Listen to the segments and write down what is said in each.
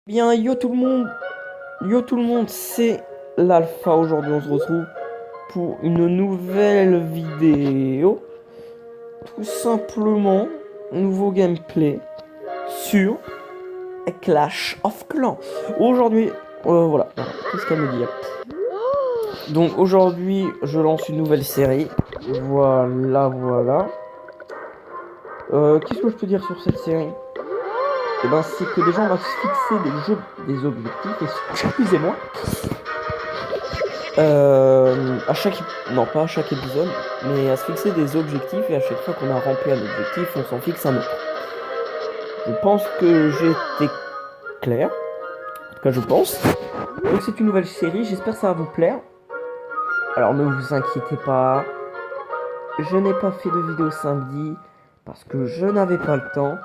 Bien, yo tout le monde, c'est l'alpha. Aujourd'hui, on se retrouve pour une nouvelle vidéo. Tout simplement, nouveau gameplay sur Clash of Clans. Aujourd'hui, voilà, qu'est-ce qu'elle me dit? Donc aujourd'hui, je lance une nouvelle série. Voilà. Qu'est-ce que je peux dire sur cette série? Eh ben, c'est que déjà, on va se fixer des objectifs. Excusez-moi. À chaque, non pas à chaque épisode, mais à se fixer des objectifs et à chaque fois qu'on a rempli un objectif, on s'en fixe un autre. Je pense que j'ai été clair, en tout cas je pense. Donc c'est une nouvelle série, j'espère que ça va vous plaire. Alors ne vous inquiétez pas, je n'ai pas fait de vidéo samedi parce que je n'avais pas le temps.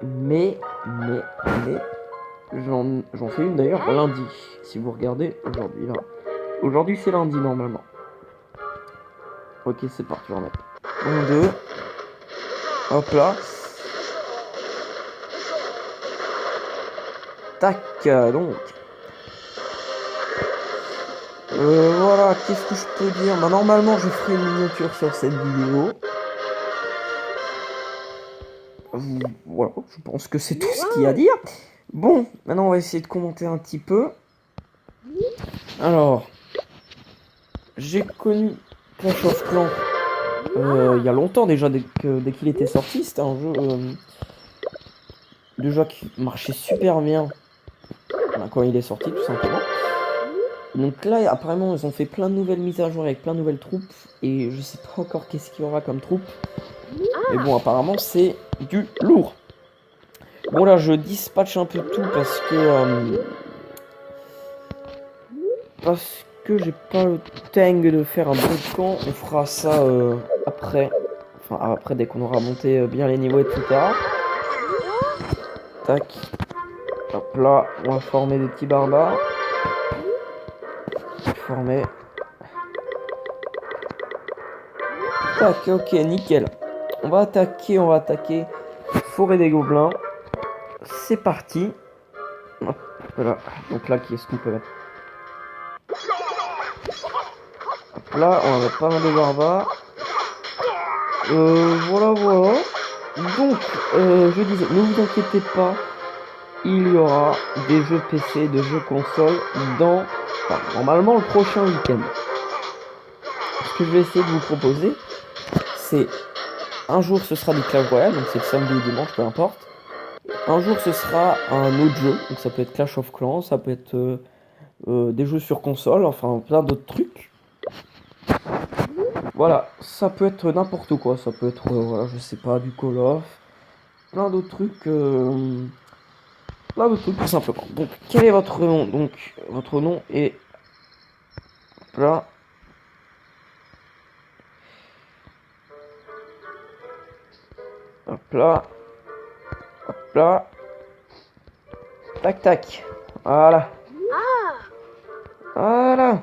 Mais, j'en fais une d'ailleurs lundi. Si vous regardez aujourd'hui là. Aujourd'hui c'est lundi normalement. Ok, c'est parti, on va mettre 1, 2. Hop là. Tac, donc. Voilà, qu'est-ce que je peux dire? Bah, normalement, je ferai une miniature sur cette vidéo. Voilà, je pense que c'est tout ce qu'il y a à dire. Bon, maintenant, on va essayer de commenter un petit peu. Alors, j'ai connu Clash of Clans il y a longtemps déjà, dès qu'il était sorti. C'était un jeu déjà qui marchait super bien quand il est sorti, tout simplement. Donc là, apparemment, ils ont fait plein de nouvelles mises à jour avec plein de nouvelles troupes. Et je sais pas encore qu'est-ce qu'il y aura comme troupe. Mais bon, apparemment, c'est du lourd. Bon, là, je dispatche un peu tout parce que j'ai pas le temps de faire un bootcamp. On fera ça après. Enfin, après, dès qu'on aura monté bien les niveaux, etc. Tac. Hop là, on va former des petits barbares. Former. Tac, ok, nickel. On va attaquer. Forêt des gobelins. C'est parti. Hop, voilà. Donc là, qu'est-ce qu'on peut mettre? Hop là, on va mettre pas mal de barbares. Voilà. Donc, je disais, ne vous inquiétez pas, il y aura des jeux PC, des jeux console normalement le prochain week-end. Ce que je vais essayer de vous proposer, c'est un jour ce sera du Clash Royale, donc c'est le samedi ou dimanche, peu importe. Un jour ce sera un autre jeu, donc ça peut être Clash of Clans, ça peut être des jeux sur console, enfin plein d'autres trucs. Voilà, ça peut être n'importe quoi, ça peut être, voilà, je sais pas, du Call of, plein d'autres trucs. Plein de trucs tout simplement. Donc quel est votre nom? Donc votre nom est là. Hop là. Hop là. Tac tac. Voilà. Voilà.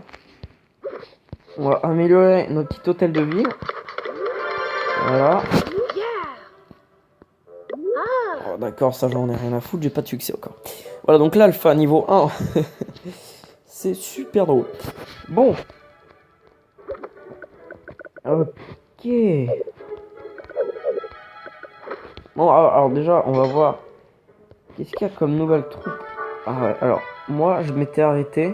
On va améliorer notre petit hôtel de ville. Voilà. Oh, d'accord, ça j'en ai rien à foutre, j'ai pas de succès encore. Voilà, donc l'alpha niveau 1. C'est super drôle. Bon. Ok. Bon, alors déjà, on va voir. Qu'est-ce qu'il y a comme nouvelle troupe? Ah ouais, alors, moi, je m'étais arrêté.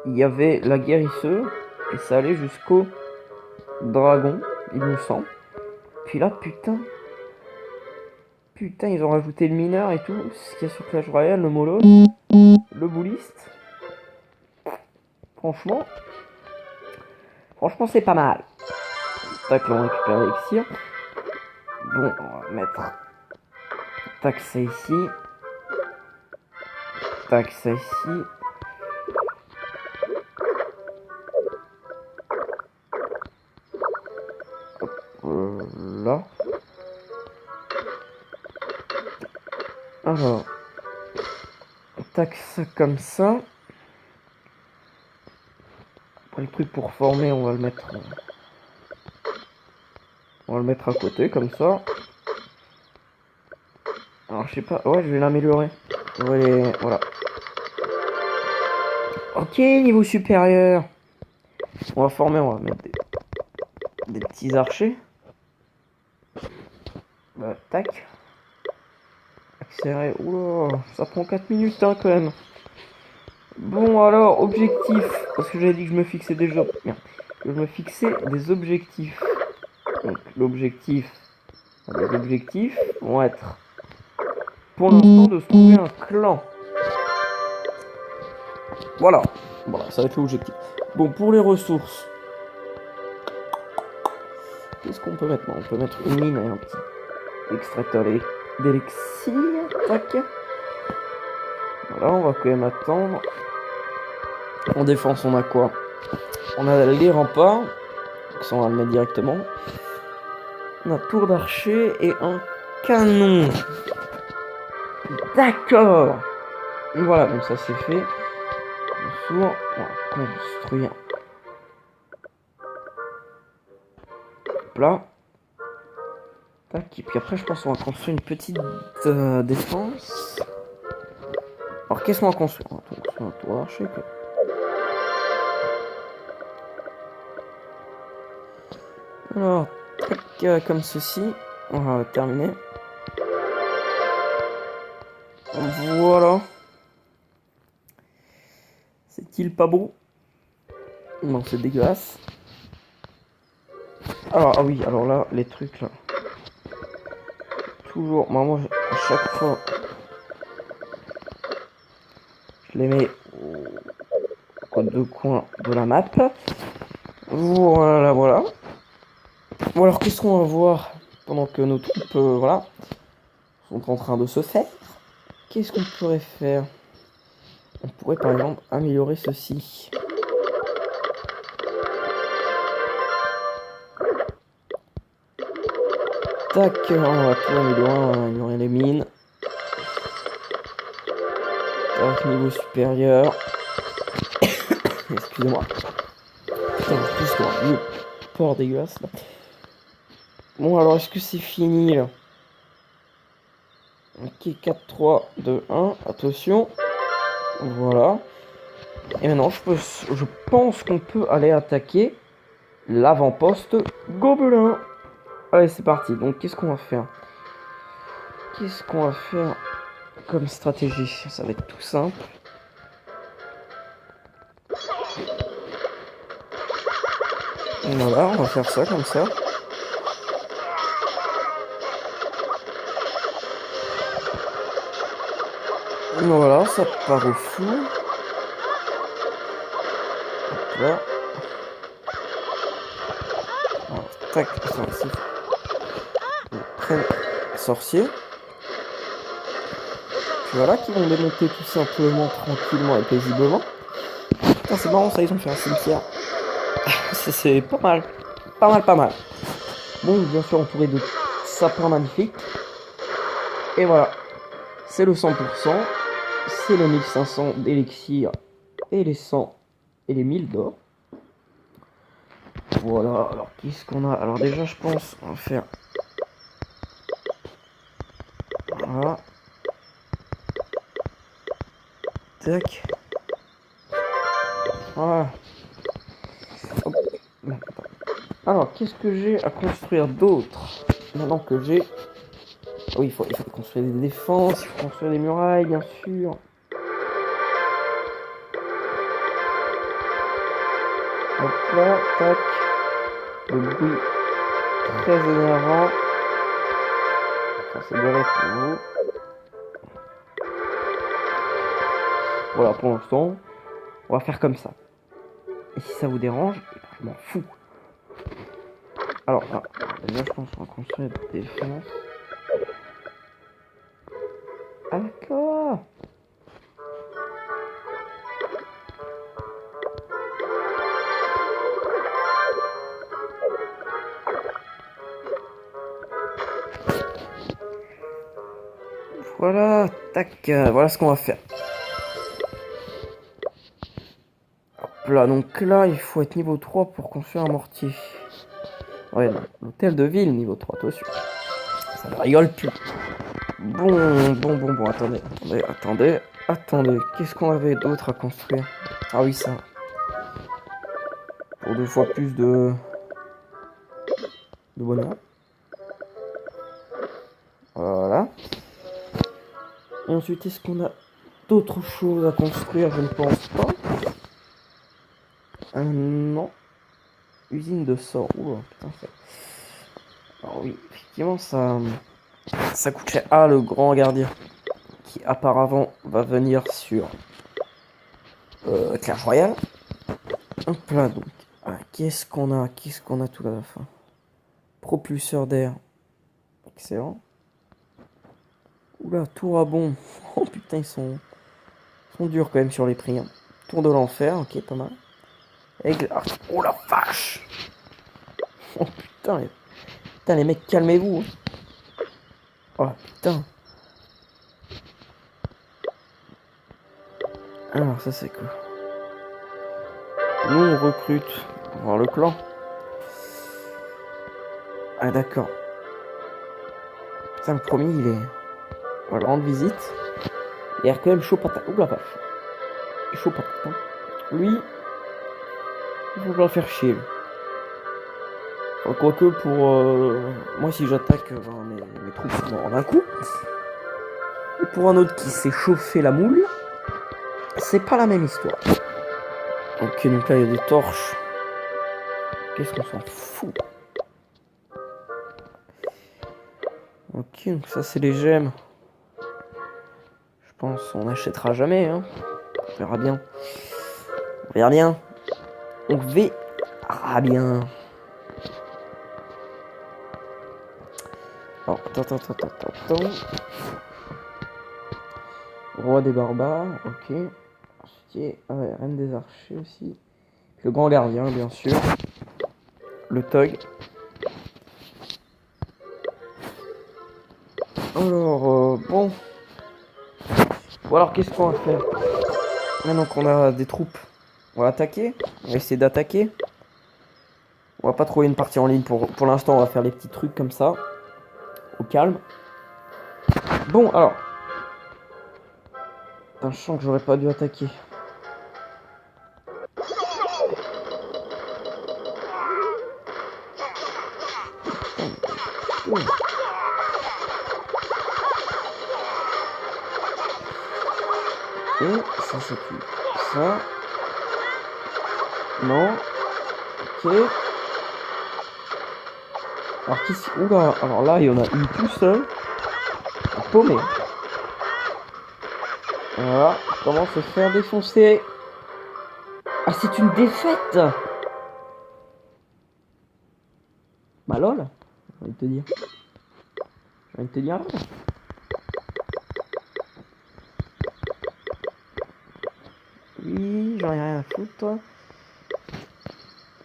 Il y avait la guérisseuse. Et ça allait jusqu'au dragon, il me semble. Puis là, putain, ils ont rajouté le mineur et tout. Ce qu'il y a sur Clash Royale, le mollo, le bouliste. Franchement, c'est pas mal. Tac, là, on récupère l'élixir. Bon, on va mettre. Tac, ça ici. Tac, ça ici. Là. Alors. Tac, ça comme ça. Après, le truc pour former, on va le mettre. On va le mettre à côté, comme ça. Alors, je sais pas. Ouais, je vais l'améliorer. Voilà. Ok, niveau supérieur. On va mettre des petits archers. Bah, tac. Accélérer. Oula, ça prend 4 minutes, hein, quand même. Bon, alors, objectif. Parce que j'avais dit que je me fixais déjà. Merde. Que je me fixais des objectifs. Donc, les objectifs vont être, pour l'instant, de se trouver un clan. Voilà. Voilà, ça va être l'objectif. Bon, pour les ressources. Qu'est-ce qu'on peut mettre? On peut mettre une mine et un petit extracteur d'élixir. Tac. Voilà, on va quand même attendre. En défense, on a quoi? On a les remparts. Donc ça, on va le mettre directement. On a tour d'archer et un canon. D'accord. Voilà, donc ça c'est fait. On va construire. Hop là. Tac. Et puis après, je pense qu'on va construire une petite défense. Alors, qu'est-ce qu'on va construire? On va construire un tour d'archer. Alors, tac, comme ceci. On va terminer. Voilà. C'est-il pas beau? Non, c'est dégueulasse. Alors, ah oui, alors là, les trucs là. Toujours, moi, à chaque fois, je les mets aux deux coins de la map. Voilà, voilà. Bon, alors, qu'est-ce qu'on va voir pendant que nos troupes, voilà, sont en train de se faire? Qu'est-ce qu'on pourrait faire? On pourrait, par exemple, améliorer ceci. Tac, on va tout améliorer, on va améliorer les mines. Tac, niveau supérieur. Excusez-moi. Putain, en plus, le port dégueulasse là. Bon, alors, est-ce que c'est fini là? Ok, 4, 3, 2, 1. Attention. Voilà. Et maintenant, je pense qu'on peut aller attaquer l'avant-poste gobelin. Allez, c'est parti. Donc, qu'est-ce qu'on va faire? Qu'est-ce qu'on va faire comme stratégie? Ça va être tout simple. Voilà, on va faire ça comme ça. Voilà, ça part au fou. Hop là. Alors, tac, sorcier. Sorcier. Puis voilà, qui vont démonter tout simplement, tranquillement et paisiblement. Putain, c'est marrant ça, ils ont fait un cimetière. C'est pas mal. Pas mal, pas mal. Bon, bien sûr, entouré de sapins magnifiques. Et voilà. C'est le 100%. C'est les 1500 d'élixir. Et les 100 et les 1000 d'or. Voilà. Alors, qu'est-ce qu'on a? Alors, déjà, je pense, on va faire. Voilà. Tac. Voilà. Hop. Alors, qu'est-ce que j'ai à construire d'autre? Maintenant que j'ai... Oui, il faut construire des défenses, il faut construire des murailles, bien sûr. Hop là, tac. Le bruit très énervant. Ça c'est bien pour vous. Voilà, pour l'instant, on va faire comme ça. Et si ça vous dérange, je m'en fous. Alors, déjà, je pense qu'on va construire des défenses. Ah, d'accord. Voilà, tac, voilà ce qu'on va faire. Hop là, donc là, il faut être niveau 3 pour construire un mortier. Ouais, non, l'hôtel de ville, niveau 3, attention. Ça ne rigole plus. Bon, attendez. Qu'est-ce qu'on avait d'autre à construire? Ah oui, ça. Pour 2 fois plus de bonheur. Voilà. Et ensuite, est-ce qu'on a d'autres choses à construire? Je ne pense pas. Non. Usine de sort. Ouh, putain, ça... Alors oui, effectivement, ça coûte cher. Ah, le grand gardien. Qui apparemment va venir sur Clash Royale. Hop là, donc. Ah, qu'est-ce qu'on a tout à la fin? Propulseur d'air. Excellent. Oula, tour à bombe. Oh putain, ils sont durs quand même sur les prix. Hein. Tour de l'enfer, ok, pas mal. Aigle. Ah, oh la vache! Oh putain, les mecs, calmez-vous. Hein. Oh putain. Alors, ça c'est quoi? Nous, on recrute. On va voir le clan. Ah, d'accord. Putain, le premier, il est. On va rendre visite. Il a quand même chaud patate. Ouh la vache. Il est chaud patate. Hein. Lui, il faut pas faire chier. Quoique pour moi, si j'attaque mes troupes en un coup, et pour un autre qui s'est chauffé la moule, c'est pas la même histoire. Ok, donc là il y a des torches. Qu'est-ce qu'on s'en fout? Ok, donc ça c'est les gemmes. Je pense qu'on n'achètera jamais. Hein. On verra bien. On verra bien. On verra bien. Alors, attends. Roi des barbares, ok. Ensuite, ah ouais, reine des archers aussi. Le grand gardien, bien sûr. Le Tog. Alors, bon. Bon, alors, qu'est-ce qu'on va faire? Maintenant qu'on a des troupes, on va attaquer. On va essayer d'attaquer. On va pas trouver une partie en ligne pour l'instant. On va faire les petits trucs comme ça. Au calme. Bon, alors. Putain, je sens que j'aurais pas dû attaquer. Et ça s'appuie. Ça. Non. Ok. Alors qu'ici. Oula. Alors là, il y en a une tout seul. Paumé. Voilà. Comment se faire défoncer? Ah, c'est une défaite! Bah lol. J'ai envie de te dire. Lol. Oui, j'en ai rien à foutre, toi.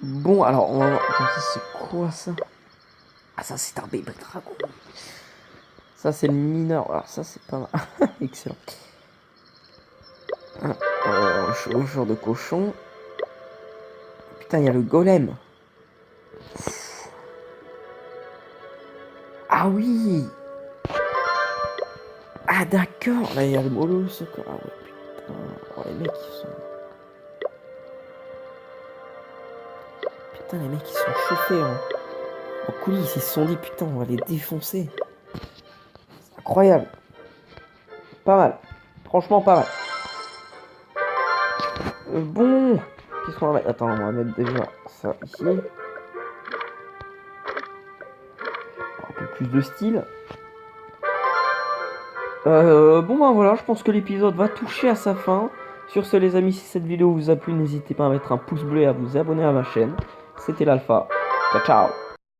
Bon, alors, on va voir. Attends, ça, c'est quoi, ça? Ah, ça, c'est un bébé dragon. Ça, c'est le mineur. Alors, ça, c'est pas mal. Excellent. Chevaucheur de cochon. Putain, il y a le golem. Ah oui! Ah, d'accord. Là, il y a le molosse. Ah ouais, putain. Oh, les mecs, ils sont... Putain, les mecs, ils sont chauffés, hein. En coulisses, ils se sont dit, putain, on va les défoncer. C'est incroyable. Pas mal. Franchement, pas mal. Bon. Qu'est-ce qu'on va mettre? Attends, on va mettre déjà ça ici. Un peu plus de style. Bon, ben voilà, je pense que l'épisode va toucher à sa fin. Sur ce, les amis, si cette vidéo vous a plu, n'hésitez pas à mettre un pouce bleu et à vous abonner à ma chaîne. C'était l'Alpha. Ciao, ciao.